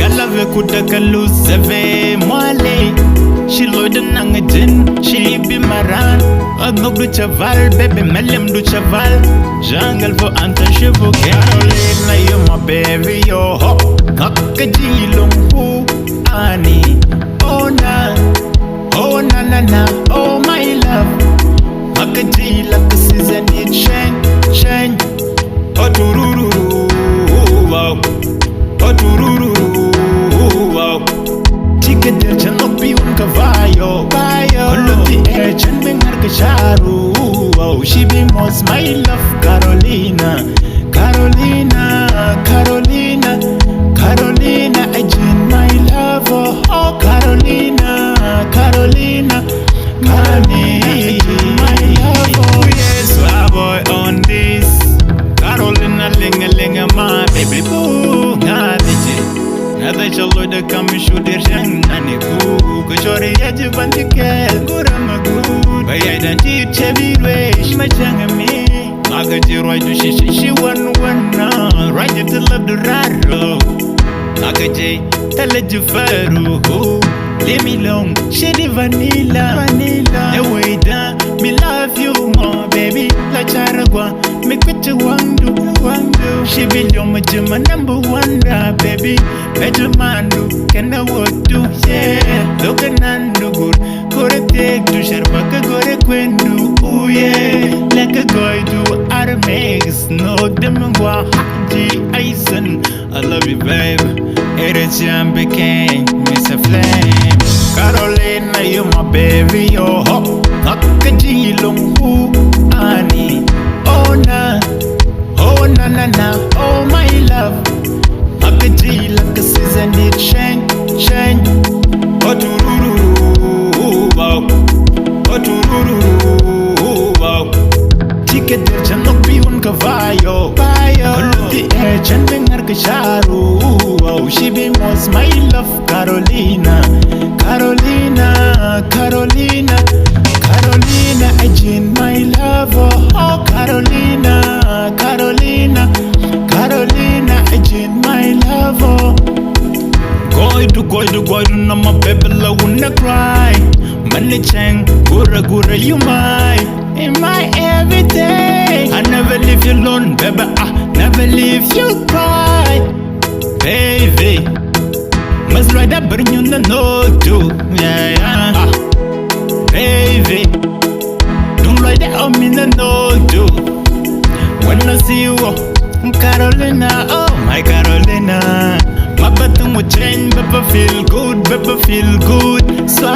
Galave kutaka lusave mwale. She load the nangajin, she be maran. Agnog du chaval, baby melem du chaval. Jungle for untouchable. Carolina, you my baby, yo ho. Kakajilong hu ani. Oh na na, oh my love. Makajila kasizan it shang. Oh tururu, wow. Oh tururu, wow. Chicken del chanopi un cavallo. Oluti e chan bengar kasharu. Oh, she be most my love, Carolina. I join my love. Oh, Carolina. My love. Oh, yes, Suave on this. Carolina, linga, my baby boo. Nada chalo da kami shudir jang nani ku. Kuchori ya jibanti ke gura magu. Bayai dan ti chevirwe shma changa mi. Magaji roi du shi one na. Right to love the raro. Magaji teleju faru. Leave me alone, shady vanilla. The way that me love you more, baby. La charagua, me quit you wandu. She be your my number one, baby. Better mandu, can I what do? Yeah, look at Nandu good. Gore take to Sharpaka Gore Quendu. Ooh yeah, like a guy do Aramex. No demangua haji Aisen. I love you, babe. Ericham became Mr. Flame. Carolina, you my baby, yo ho. Kakajilong hu ani. Oh na, oh my love. Makajila kasizan it shang. Oh tururu, wow. Oh tururu, wow. Chicken del chanopi un cavallo. Oluti e chan bengar kasharu. Oh, she be most my love, Carolina. I join my love. Oh, Carolina. I join my love. Go to na my baby la wanna cry. Money chang, gura you in my everyday. I never leave you alone, baby. I never leave you cry, baby. Must ride up, bring you the note too. Yeah. Baby, don't ride that on me the note too. When I see you, Carolina, oh my Carolina. My button will change, baby feel good. So